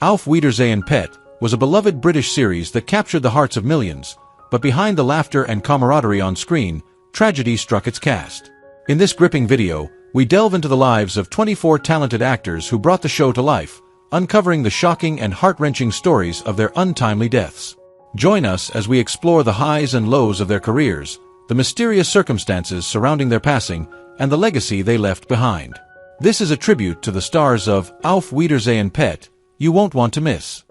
Auf Wiedersehen Pet was a beloved British series that captured the hearts of millions, but behind the laughter and camaraderie on screen, tragedy struck its cast. In this gripping video, we delve into the lives of 24 talented actors who brought the show to life, uncovering the shocking and heart-wrenching stories of their untimely deaths. Join us as we explore the highs and lows of their careers, the mysterious circumstances surrounding their passing, and the legacy they left behind. This is a tribute to the stars of Auf Wiedersehen Pet you won't want to miss.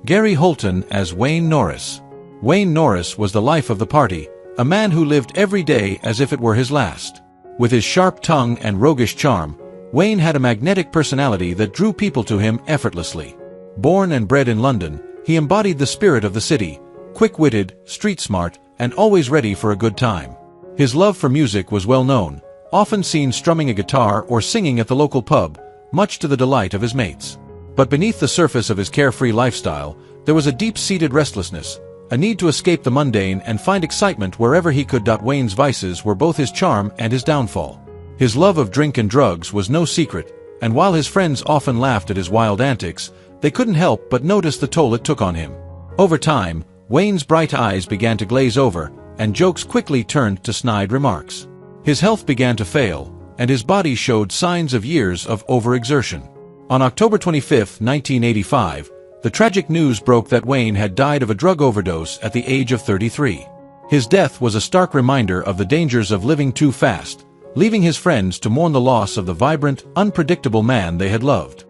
Gary Holton as Wayne Norris. Wayne Norris was the life of the party, a man who lived every day as if it were his last. With his sharp tongue and roguish charm, Wayne had a magnetic personality that drew people to him effortlessly. Born and bred in London, he embodied the spirit of the city, quick-witted, street-smart, and always ready for a good time. His love for music was well known, often seen strumming a guitar or singing at the local pub, much to the delight of his mates. But beneath the surface of his carefree lifestyle, there was a deep-seated restlessness, a need to escape the mundane and find excitement wherever he could. Wayne's vices were both his charm and his downfall. His love of drink and drugs was no secret, and while his friends often laughed at his wild antics, they couldn't help but notice the toll it took on him. Over time, Wayne's bright eyes began to glaze over, and jokes quickly turned to snide remarks. His health began to fail, and his body showed signs of years of overexertion. On October 25, 1985, the tragic news broke that Wayne had died of a drug overdose at the age of 33. His death was a stark reminder of the dangers of living too fast, leaving his friends to mourn the loss of the vibrant, unpredictable man they had loved.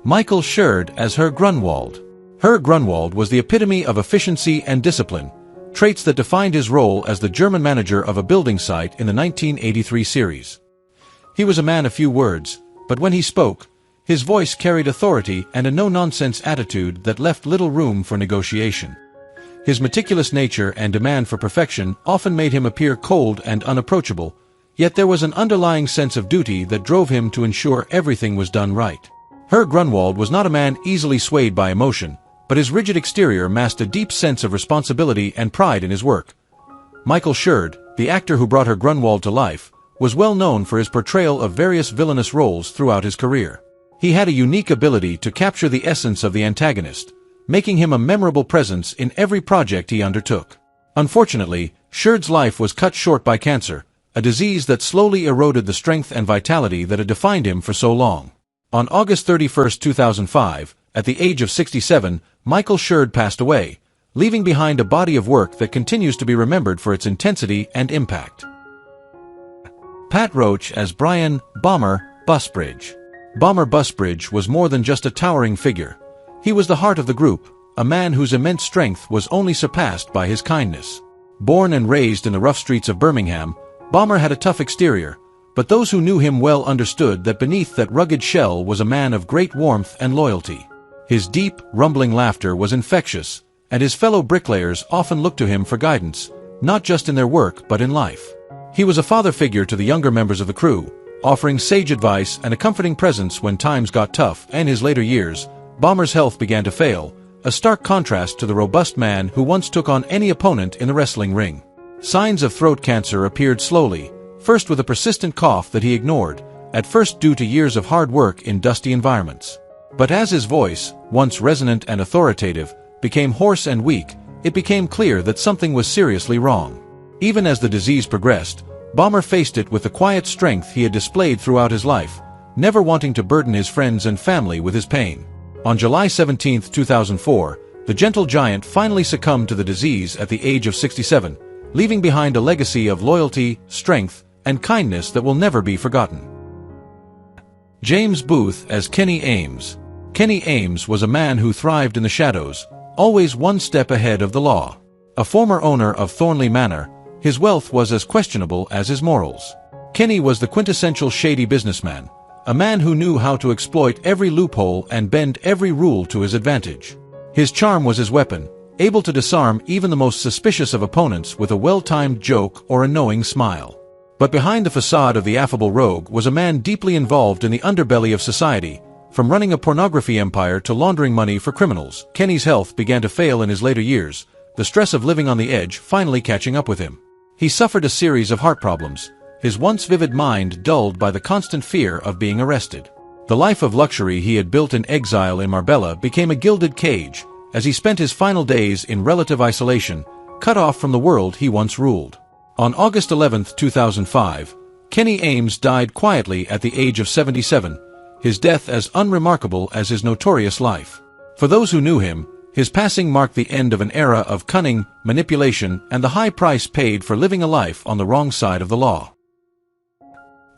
Michael Sher as Herr Grunwald. Herr Grunwald was the epitome of efficiency and discipline, traits that defined his role as the German manager of a building site in the 1983 series. He was a man of few words, but when he spoke, his voice carried authority and a no-nonsense attitude that left little room for negotiation. His meticulous nature and demand for perfection often made him appear cold and unapproachable, yet there was an underlying sense of duty that drove him to ensure everything was done right. Herr Grunwald was not a man easily swayed by emotion, but his rigid exterior masked a deep sense of responsibility and pride in his work. Michael Sher, the actor who brought Herr Grunwald to life, was well known for his portrayal of various villainous roles throughout his career. He had a unique ability to capture the essence of the antagonist, making him a memorable presence in every project he undertook. Unfortunately, Sher's life was cut short by cancer, a disease that slowly eroded the strength and vitality that had defined him for so long. On August 31, 2005, at the age of 67, Michael Sher passed away, leaving behind a body of work that continues to be remembered for its intensity and impact. Pat Roach as Brian Bomber Busbridge. Bomber Busbridge was more than just a towering figure. He was the heart of the group, a man whose immense strength was only surpassed by his kindness. Born and raised in the rough streets of Birmingham, Bomber had a tough exterior, but those who knew him well understood that beneath that rugged shell was a man of great warmth and loyalty. His deep, rumbling laughter was infectious, and his fellow bricklayers often looked to him for guidance, not just in their work but in life. He was a father figure to the younger members of the crew, offering sage advice and a comforting presence when times got tough. In his later years, Bomber's health began to fail, a stark contrast to the robust man who once took on any opponent in the wrestling ring. Signs of throat cancer appeared slowly, first with a persistent cough that he ignored, at first due to years of hard work in dusty environments. But as his voice, once resonant and authoritative, became hoarse and weak, it became clear that something was seriously wrong. Even as the disease progressed, Bomber faced it with the quiet strength he had displayed throughout his life, never wanting to burden his friends and family with his pain. On July 17, 2004, the gentle giant finally succumbed to the disease at the age of 67, leaving behind a legacy of loyalty, strength, and kindness that will never be forgotten. James Booth as Kenny Ames. Kenny Ames was a man who thrived in the shadows, always one step ahead of the law. A former owner of Thornley Manor, his wealth was as questionable as his morals. Kenny was the quintessential shady businessman, a man who knew how to exploit every loophole and bend every rule to his advantage. His charm was his weapon, able to disarm even the most suspicious of opponents with a well-timed joke or a knowing smile. But behind the facade of the affable rogue was a man deeply involved in the underbelly of society, from running a pornography empire to laundering money for criminals. Kenny's health began to fail in his later years, the stress of living on the edge finally catching up with him. He suffered a series of heart problems, his once vivid mind dulled by the constant fear of being arrested. The life of luxury he had built in exile in Marbella became a gilded cage, as he spent his final days in relative isolation, cut off from the world he once ruled. On August 11, 2005, Kenny Ames died quietly at the age of 77, his death as unremarkable as his notorious life. For those who knew him, his passing marked the end of an era of cunning, manipulation, and the high price paid for living a life on the wrong side of the law.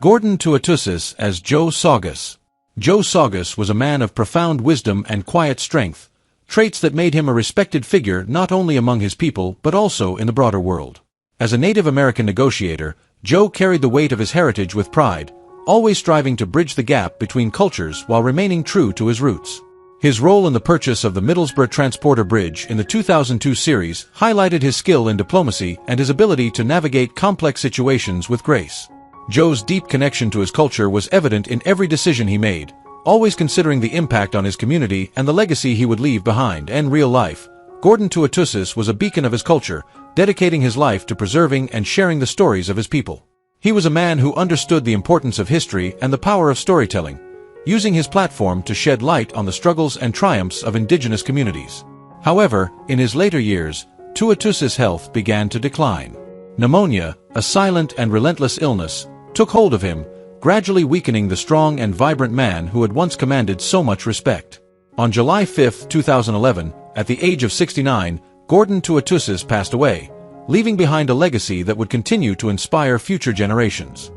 Gordon Toususus as Joe Saugus. Joe Saugus was a man of profound wisdom and quiet strength, traits that made him a respected figure not only among his people but also in the broader world. As a Native American negotiator, Joe carried the weight of his heritage with pride, always striving to bridge the gap between cultures while remaining true to his roots. His role in the purchase of the Middlesbrough Transporter Bridge in the 2002 series highlighted his skill in diplomacy and his ability to navigate complex situations with grace. Joe's deep connection to his culture was evident in every decision he made, always considering the impact on his community and the legacy he would leave behind. In real life, Gordon Toususus was a beacon of his culture, dedicating his life to preserving and sharing the stories of his people. He was a man who understood the importance of history and the power of storytelling, using his platform to shed light on the struggles and triumphs of indigenous communities. However, in his later years, Toususus' health began to decline. Pneumonia, a silent and relentless illness, took hold of him, gradually weakening the strong and vibrant man who had once commanded so much respect. On July 5, 2011, at the age of 69, Gordon Toususus passed away, leaving behind a legacy that would continue to inspire future generations.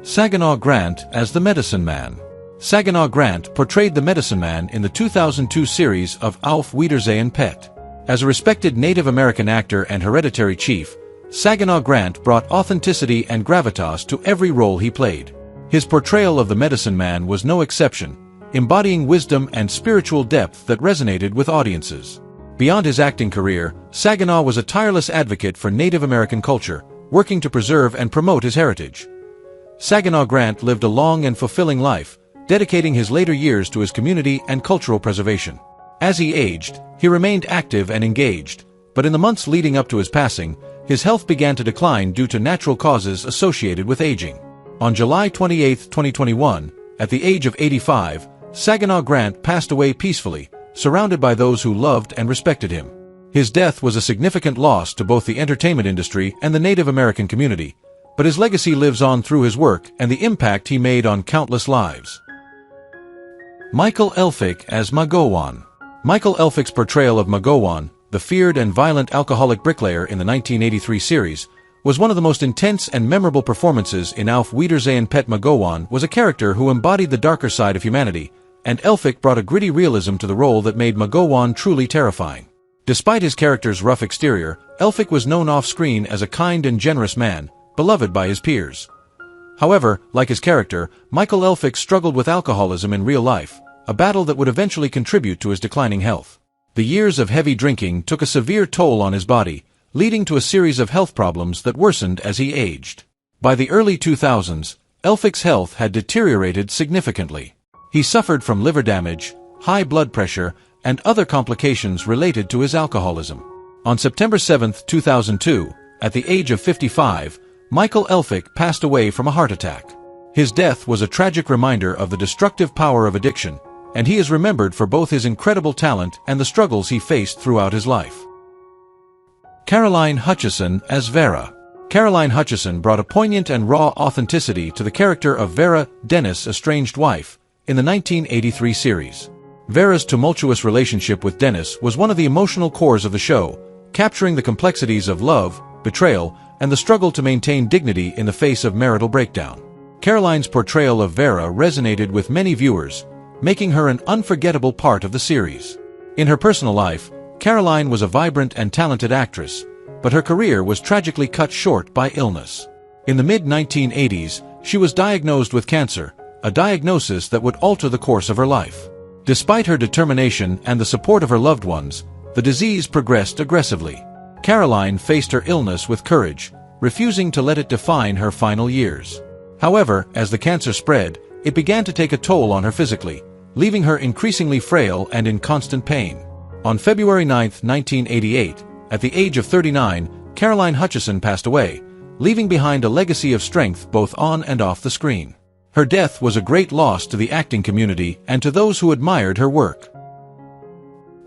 Sagen Grant as the Medicine Man. Sagen Grant portrayed the Medicine Man in the 2002 series of Auf Wiedersehen Pet. As a respected Native American actor and hereditary chief, Sagen Grant brought authenticity and gravitas to every role he played. His portrayal of the Medicine Man was no exception, embodying wisdom and spiritual depth that resonated with audiences. Beyond his acting career, Sagen was a tireless advocate for Native American culture, working to preserve and promote his heritage. Sagen Grant lived a long and fulfilling life, dedicating his later years to his community and cultural preservation. As he aged, he remained active and engaged, but in the months leading up to his passing, his health began to decline due to natural causes associated with aging. On July 28, 2021, at the age of 85, Sagen Grant passed away peacefully, surrounded by those who loved and respected him. His death was a significant loss to both the entertainment industry and the Native American community, but his legacy lives on through his work and the impact he made on countless lives. Michael Elfik as Magowan. Michael Elfik's portrayal of Magowan, the feared and violent alcoholic bricklayer in the 1983 series, was one of the most intense and memorable performances in Auf Wiedersehen Pet. Magowan was a character who embodied the darker side of humanity, and Elfik brought a gritty realism to the role that made Magowan truly terrifying. Despite his character's rough exterior, Elfik was known off-screen as a kind and generous man, beloved by his peers. However, like his character, Michael Elfik struggled with alcoholism in real life, a battle that would eventually contribute to his declining health. The years of heavy drinking took a severe toll on his body, leading to a series of health problems that worsened as he aged. By the early 2000s, Elfik's health had deteriorated significantly. He suffered from liver damage, high blood pressure, and other complications related to his alcoholism. On September 7, 2002, at the age of 55, Michael Elfik passed away from a heart attack. His death was a tragic reminder of the destructive power of addiction, and he is remembered for both his incredible talent and the struggles he faced throughout his life. Caroline Hutcherson as Vera. Caroline Hutcherson brought a poignant and raw authenticity to the character of Vera, Dennis' estranged wife, in the 1983 series. Vera's tumultuous relationship with Dennis was one of the emotional cores of the show, capturing the complexities of love, betrayal, and the struggle to maintain dignity in the face of marital breakdown. Caroline's portrayal of Vera resonated with many viewers, making her an unforgettable part of the series. In her personal life, Caroline was a vibrant and talented actress, but her career was tragically cut short by illness. In the mid-1980s, she was diagnosed with cancer, a diagnosis that would alter the course of her life. Despite her determination and the support of her loved ones, the disease progressed aggressively. Caroline faced her illness with courage, refusing to let it define her final years. However, as the cancer spread, it began to take a toll on her physically, leaving her increasingly frail and in constant pain. On February 9, 1988, at the age of 39, Caroline Hutcherson passed away, leaving behind a legacy of strength both on and off the screen. Her death was a great loss to the acting community and to those who admired her work.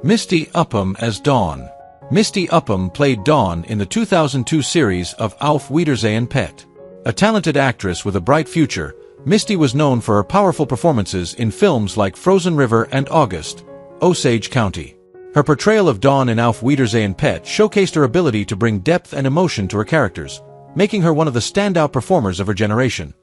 Misty Upham as Dawn. Misty Upham played Dawn in the 2002 series of Auf Wiedersehen Pet. A talented actress with a bright future, Misty was known for her powerful performances in films like Frozen River and August, Osage County. Her portrayal of Dawn in Auf Wiedersehen Pet showcased her ability to bring depth and emotion to her characters, making her one of the standout performers of her generation.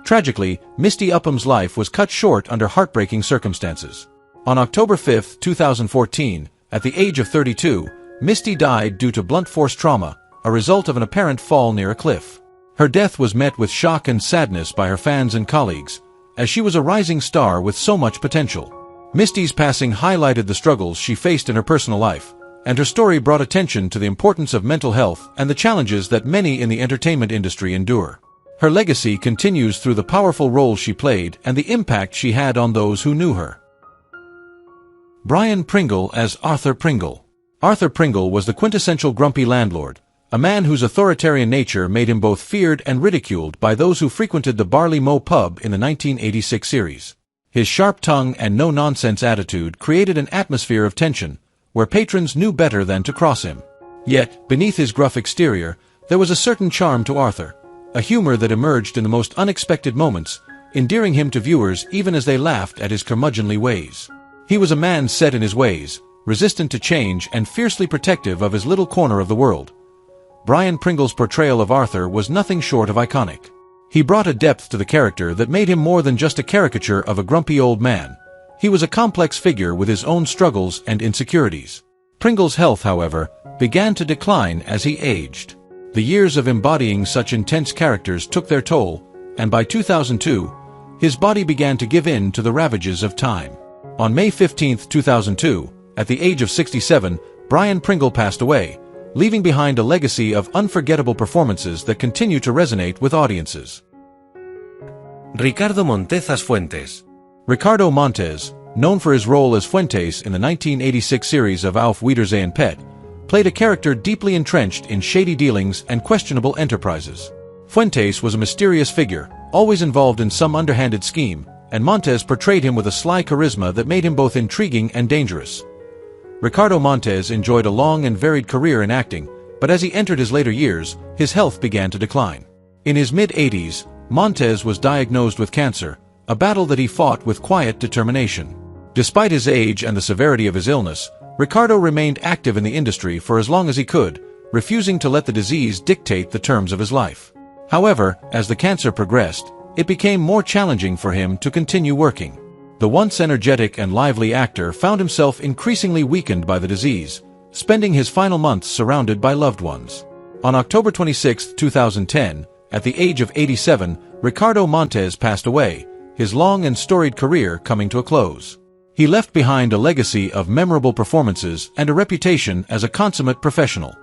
Tragically, Misty Upham's life was cut short under heartbreaking circumstances. On October 5, 2014, at the age of 32, Misty died due to blunt force trauma, a result of an apparent fall near a cliff. Her death was met with shock and sadness by her fans and colleagues, as she was a rising star with so much potential. Misty's passing highlighted the struggles she faced in her personal life, and her story brought attention to the importance of mental health and the challenges that many in the entertainment industry endure. Her legacy continues through the powerful role she played and the impact she had on those who knew her. Brian Pringle as Arthur Pringle. Arthur Pringle was the quintessential grumpy landlord, a man whose authoritarian nature made him both feared and ridiculed by those who frequented the Barley Mow pub in the 1986 series. His sharp tongue and no-nonsense attitude created an atmosphere of tension, where patrons knew better than to cross him. Yet, beneath his gruff exterior, there was a certain charm to Arthur, a humor that emerged in the most unexpected moments, endearing him to viewers even as they laughed at his curmudgeonly ways. He was a man set in his ways, resistant to change and fiercely protective of his little corner of the world. Brian Pringle's portrayal of Arthur was nothing short of iconic. He brought a depth to the character that made him more than just a caricature of a grumpy old man. He was a complex figure with his own struggles and insecurities. Pringle's health, however, began to decline as he aged. The years of embodying such intense characters took their toll, and by 2002, his body began to give in to the ravages of time. On May 15, 2002, at the age of 67, Brian Pringle passed away, leaving behind a legacy of unforgettable performances that continue to resonate with audiences. Ricardo Montes as Fuentes. Ricardo Montes, known for his role as Fuentes in the 1986 series of Auf Wiedersehen Pet, played a character deeply entrenched in shady dealings and questionable enterprises. Fuentes was a mysterious figure, always involved in some underhanded scheme, and Montes portrayed him with a sly charisma that made him both intriguing and dangerous. Ricardo Montes enjoyed a long and varied career in acting, but as he entered his later years, his health began to decline. In his mid-80s, Montes was diagnosed with cancer, a battle that he fought with quiet determination. Despite his age and the severity of his illness, Ricardo remained active in the industry for as long as he could, refusing to let the disease dictate the terms of his life. However, as the cancer progressed, it became more challenging for him to continue working. The once energetic and lively actor found himself increasingly weakened by the disease, spending his final months surrounded by loved ones. On October 26, 2010, at the age of 87, Ricardo Montes passed away, his long and storied career coming to a close. He left behind a legacy of memorable performances and a reputation as a consummate professional.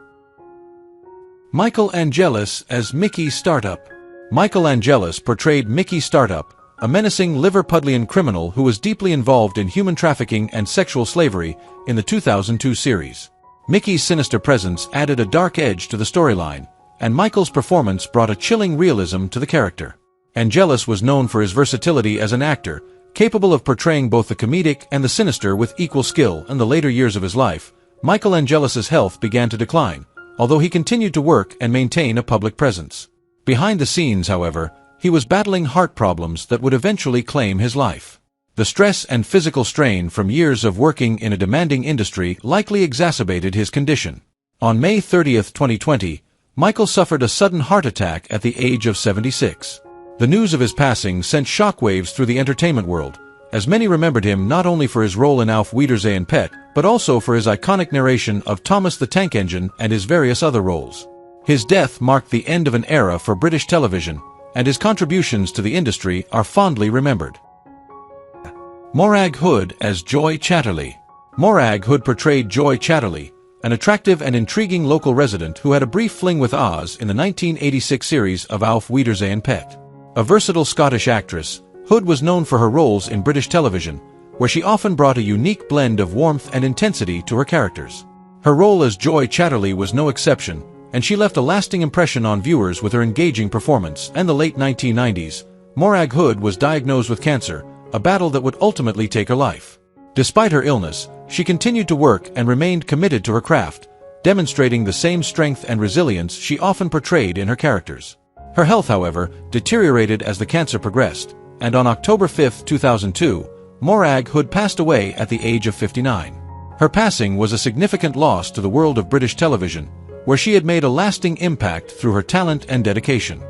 Michael Angelis as Mickey Startup. Michael Angelis portrayed Mickey Startup, a menacing Liverpudlian criminal who was deeply involved in human trafficking and sexual slavery in the 2002 series. Mickey's sinister presence added a dark edge to the storyline, and Michael's performance brought a chilling realism to the character. Angelis was known for his versatility as an actor, capable of portraying both the comedic and the sinister with equal skill. In the later years of his life, Michael Angelis's health began to decline, although he continued to work and maintain a public presence. Behind the scenes, however, he was battling heart problems that would eventually claim his life. The stress and physical strain from years of working in a demanding industry likely exacerbated his condition. On May 30, 2020, Michael suffered a sudden heart attack at the age of 76. The news of his passing sent shockwaves through the entertainment world, as many remembered him not only for his role in Auf Wiedersehen Pet, but also for his iconic narration of Thomas the Tank Engine and his various other roles. His death marked the end of an era for British television, and his contributions to the industry are fondly remembered. Morag Hood as Joy Chatterley. Morag Hood portrayed Joy Chatterley, an attractive and intriguing local resident who had a brief fling with Oz in the 1986 series of Auf Wiedersehen Pet. A versatile Scottish actress, Hood was known for her roles in British television, where she often brought a unique blend of warmth and intensity to her characters. Her role as Joy Chatterley was no exception, and she left a lasting impression on viewers with her engaging performance. In the late 1990s, Morag Hood was diagnosed with cancer, a battle that would ultimately take her life. Despite her illness, she continued to work and remained committed to her craft, demonstrating the same strength and resilience she often portrayed in her characters. Her health, however, deteriorated as the cancer progressed, and on October 5, 2002, Morag Hood passed away at the age of 59. Her passing was a significant loss to the world of British television, where she had made a lasting impact through her talent and dedication.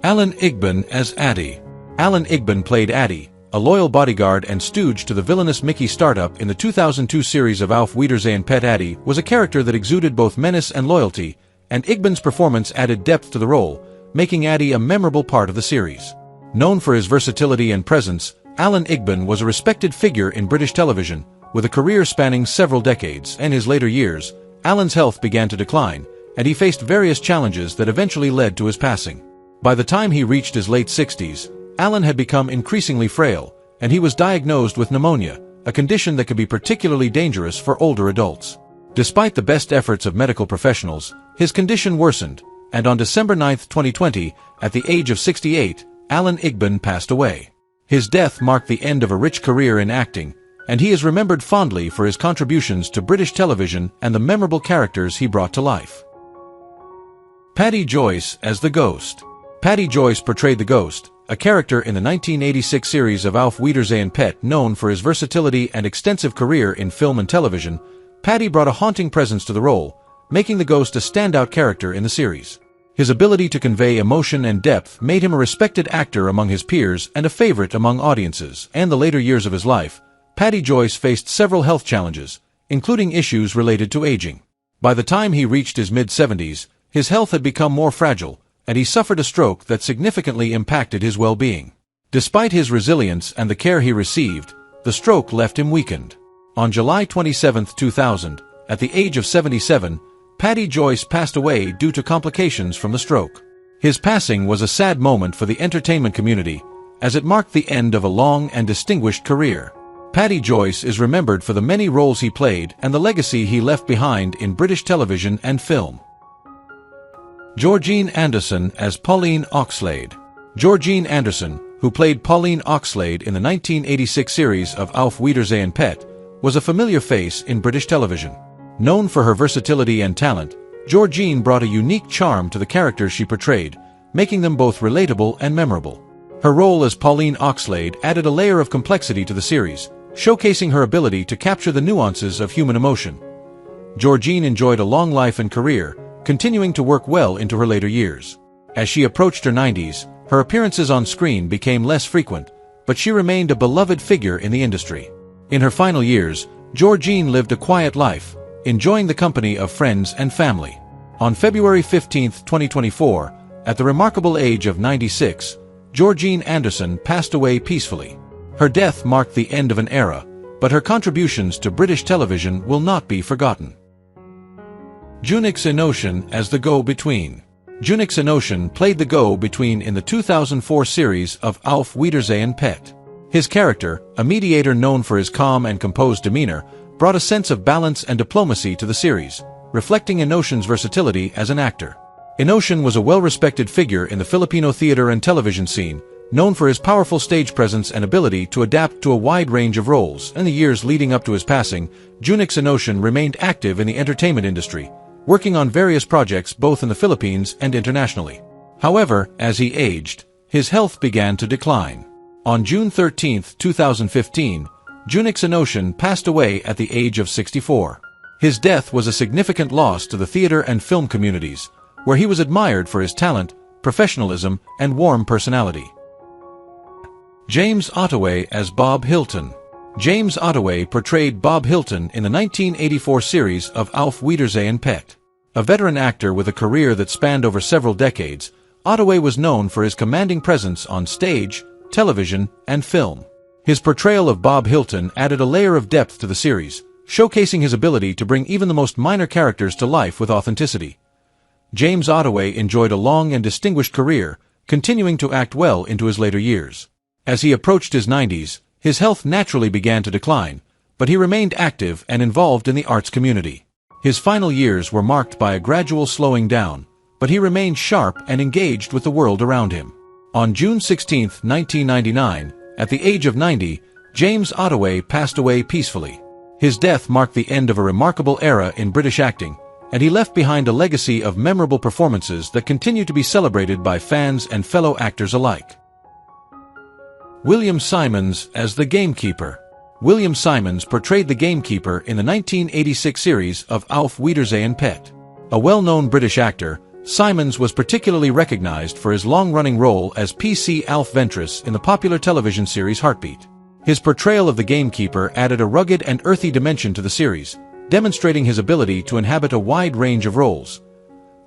Alan Igman as Addy. Alan Igman played Addy, a loyal bodyguard and stooge to the villainous Mickey startup in the 2002 series of Auf Wiedersehen Pet. Addy was a character that exuded both menace and loyalty, and Igman's performance added depth to the role, making Addy a memorable part of the series. Known for his versatility and presence, Alan Igman was a respected figure in British television, with a career spanning several decades. In his later years, Alan's health began to decline, and he faced various challenges that eventually led to his passing. By the time he reached his late 60s, Alan had become increasingly frail, and he was diagnosed with pneumonia, a condition that could be particularly dangerous for older adults. Despite the best efforts of medical professionals, his condition worsened, and on December 9, 2020, at the age of 68, Alan Igman passed away. His death marked the end of a rich career in acting, and he is remembered fondly for his contributions to British television and the memorable characters he brought to life. Paddy Joyce as the Ghost. Paddy Joyce portrayed the Ghost, a character in the 1986 series of Auf Wiedersehen Pet. Known for his versatility and extensive career in film and television, Paddy brought a haunting presence to the role, making the Ghost a standout character in the series. His ability to convey emotion and depth made him a respected actor among his peers and a favorite among audiences. In the later years of his life, Paddy Joyce faced several health challenges, including issues related to aging. By the time he reached his mid-70s, his health had become more fragile, and he suffered a stroke that significantly impacted his well-being. Despite his resilience and the care he received, the stroke left him weakened. On July 27, 2000, at the age of 77, Paddy Joyce passed away due to complications from the stroke. His passing was a sad moment for the entertainment community, as it marked the end of a long and distinguished career. Paddy Joyce is remembered for the many roles he played and the legacy he left behind in British television and film. Georan Anderson as Pauline Oxlade. Georan Anderson, who played Pauline Oxlade in the 1986 series of Auf Wiedersehen Pet, was a familiar face in British television. Known for her versatility and talent, Georan brought a unique charm to the characters she portrayed, making them both relatable and memorable. Her role as Pauline Oxlade added a layer of complexity to the series, showcasing her ability to capture the nuances of human emotion. Georan enjoyed a long life and career, continuing to work well into her later years. As she approached her 90s, her appearances on screen became less frequent, but she remained a beloved figure in the industry. In her final years, Georan lived a quiet life, enjoying the company of friends and family. On February 15, 2024, at the remarkable age of 96, Georan Anderson passed away peacefully. Her death marked the end of an era, but her contributions to British television will not be forgotten. Julius Inosan as the Go-Between. Julius Inosan played the Go-Between in the 2004 series of Auf Wiedersehen Pet. His character, a mediator known for his calm and composed demeanor, brought a sense of balance and diplomacy to the series, reflecting Inosan's versatility as an actor. Inosan was a well-respected figure in the Filipino theater and television scene, known for his powerful stage presence and ability to adapt to a wide range of roles. In the years leading up to his passing, Julius Inosan remained active in the entertainment industry, working on various projects both in the Philippines and internationally. However, as he aged, his health began to decline. On June 13, 2015, Julius Inosan passed away at the age of 64. His death was a significant loss to the theater and film communities, where he was admired for his talent, professionalism, and warm personality. Jamesottaway as Bob Hilton. Jamesottaway portrayed Bob Hilton in the 1984 series of Auf Wiedersehen Pet. A veteran actor with a career that spanned over several decades, Ottaway was known for his commanding presence on stage, television, and film. His portrayal of Bob Hilton added a layer of depth to the series, showcasing his ability to bring even the most minor characters to life with authenticity. Jamesottaway enjoyed a long and distinguished career, continuing to act well into his later years. As he approached his 90s, his health naturally began to decline, but he remained active and involved in the arts community. His final years were marked by a gradual slowing down, but he remained sharp and engaged with the world around him. On June 16, 1999, at the age of 90, Jamesottaway passed away peacefully. His death marked the end of a remarkable era in British acting, and he left behind a legacy of memorable performances that continue to be celebrated by fans and fellow actors alike. William Symonds as the Gamekeeper. William Symonds portrayed the gamekeeper in the 1986 series of Auf Wiedersehen Pet. A well-known British actor, Symonds was particularly recognized for his long-running role as PC Alf Ventris in the popular television series Heartbeat. His portrayal of the gamekeeper added a rugged and earthy dimension to the series, demonstrating his ability to inhabit a wide range of roles.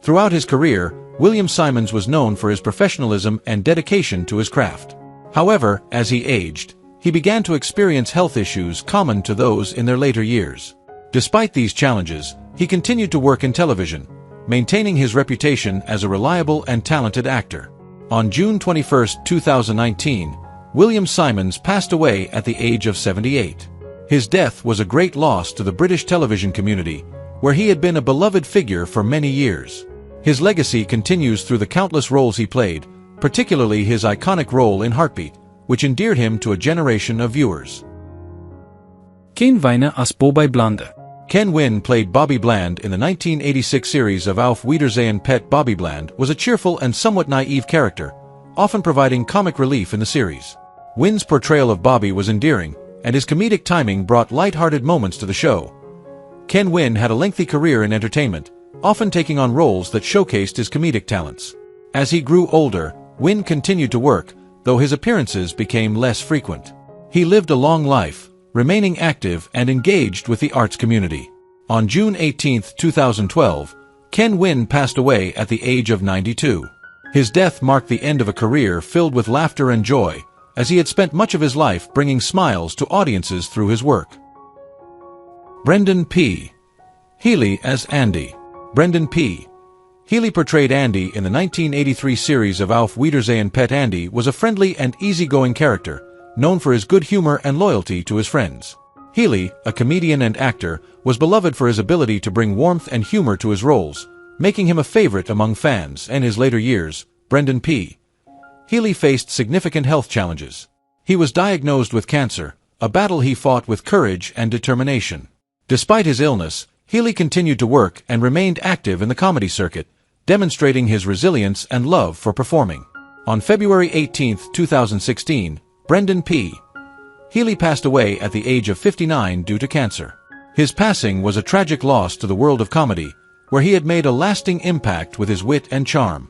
Throughout his career, William Symonds was known for his professionalism and dedication to his craft. However, as he aged, he began to experience health issues common to those in their later years. Despite these challenges, he continued to work in television, maintaining his reputation as a reliable and talented actor. On June 21, 2019, William Symonds passed away at the age of 78. His death was a great loss to the British television community, where he had been a beloved figure for many years. His legacy continues through the countless roles he played, particularly his iconic role in Heartbeat, which endeared him to a generation of viewers. Ken Wynne as Bobby Bland. Ken Wynne played Bobby Bland in the 1986 series of Auf Wiedersehen Pet. Bobby Bland was a cheerful and somewhat naive character, often providing comic relief in the series. Wynne's portrayal of Bobby was endearing, and his comedic timing brought light-hearted moments to the show. Ken Wynne had a lengthy career in entertainment, often taking on roles that showcased his comedic talents. As he grew older, Wynne continued to work, though his appearances became less frequent. He lived a long life, remaining active and engaged with the arts community. On June 18, 2012, Ken Wynne passed away at the age of 92. His death marked the end of a career filled with laughter and joy, as he had spent much of his life bringing smiles to audiences through his work. Brendan P. Healey as Andy. Brendan P. Healey portrayed Andy in the 1983 series of Auf Wiedersehen Pet. Andy was a friendly and easygoing character, known for his good humor and loyalty to his friends. Healey, a comedian and actor, was beloved for his ability to bring warmth and humor to his roles, making him a favorite among fans. In his later years, Brendan P. Healey faced significant health challenges. He was diagnosed with cancer, a battle he fought with courage and determination. Despite his illness, Healey continued to work and remained active in the comedy circuit, demonstrating his resilience and love for performing. On February 18, 2016, Brendan P. Healey passed away at the age of 59 due to cancer. His passing was a tragic loss to the world of comedy, where he had made a lasting impact with his wit and charm.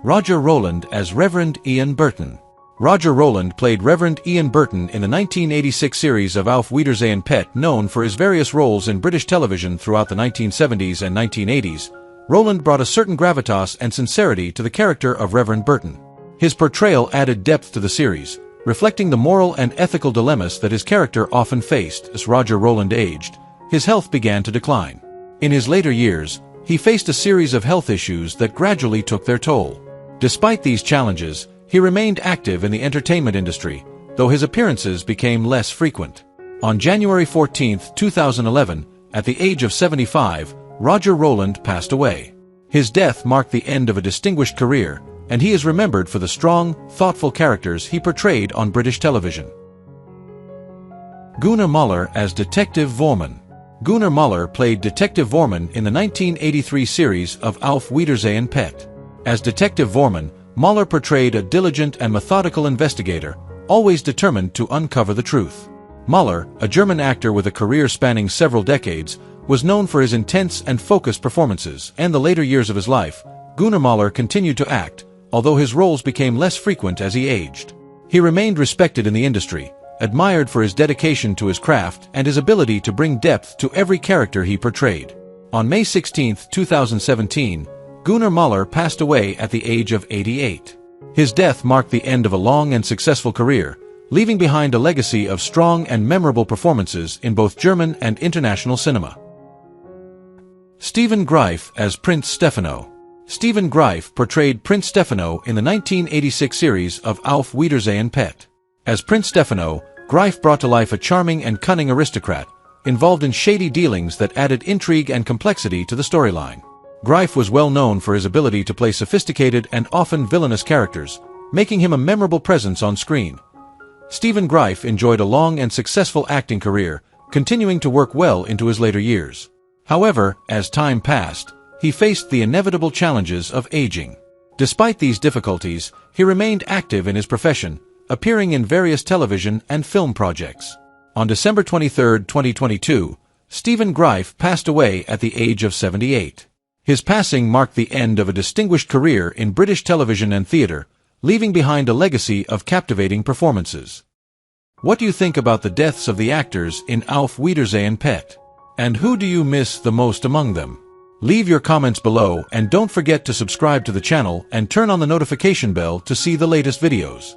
Roger Roland as Reverend Ian Burton. Roger Roland played Reverend Ian Burton in the 1986 series of Auf Wiedersehen Pet. Known for his various roles in British television throughout the 1970s and 1980s, Roland brought a certain gravitas and sincerity to the character of Reverend Burton. His portrayal added depth to the series, reflecting the moral and ethical dilemmas that his character often faced. As Roger Roland aged, his health began to decline. In his later years, he faced a series of health issues that gradually took their toll. Despite these challenges, he remained active in the entertainment industry, though his appearances became less frequent. On January 14, 2011, at the age of 75, Roger Roland passed away. His death marked the end of a distinguished career, and he is remembered for the strong, thoughtful characters he portrayed on British television. Guna Muller as Detective Vorman. Guna Muller played Detective Vorman in the 1983 series of Auf Wiedersehen Pet. As Detective Vorman, Muller portrayed a diligent and methodical investigator, always determined to uncover the truth. Muller, a German actor with a career spanning several decades, was known for his intense and focused performances. In the later years of his life, Guna Muller continued to act, although his roles became less frequent as he aged. He remained respected in the industry, admired for his dedication to his craft and his ability to bring depth to every character he portrayed. On May 16, 2017, Guna Muller passed away at the age of 88. His death marked the end of a long and successful career, leaving behind a legacy of strong and memorable performances in both German and international cinema. Stephen Greif as Prince Stefano. Stephen Greif portrayed Prince Stefano in the 1986 series of Auf Wiedersehen Pet. As Prince Stefano, Greif brought to life a charming and cunning aristocrat, involved in shady dealings that added intrigue and complexity to the storyline. Grie was well known for his ability to play sophisticated and often villainous characters, making him a memorable presence on screen. Stephen Grie enjoyed a long and successful acting career, continuing to work well into his later years. However, as time passed, he faced the inevitable challenges of aging. Despite these difficulties, he remained active in his profession, appearing in various television and film projects. On December 23, 2022, Stephen Grie passed away at the age of 78. His passing marked the end of a distinguished career in British television and theatre, leaving behind a legacy of captivating performances. What do you think about the deaths of the actors in Auf Wiedersehen Pet? And who do you miss the most among them? Leave your comments below and don't forget to subscribe to the channel and turn on the notification bell to see the latest videos.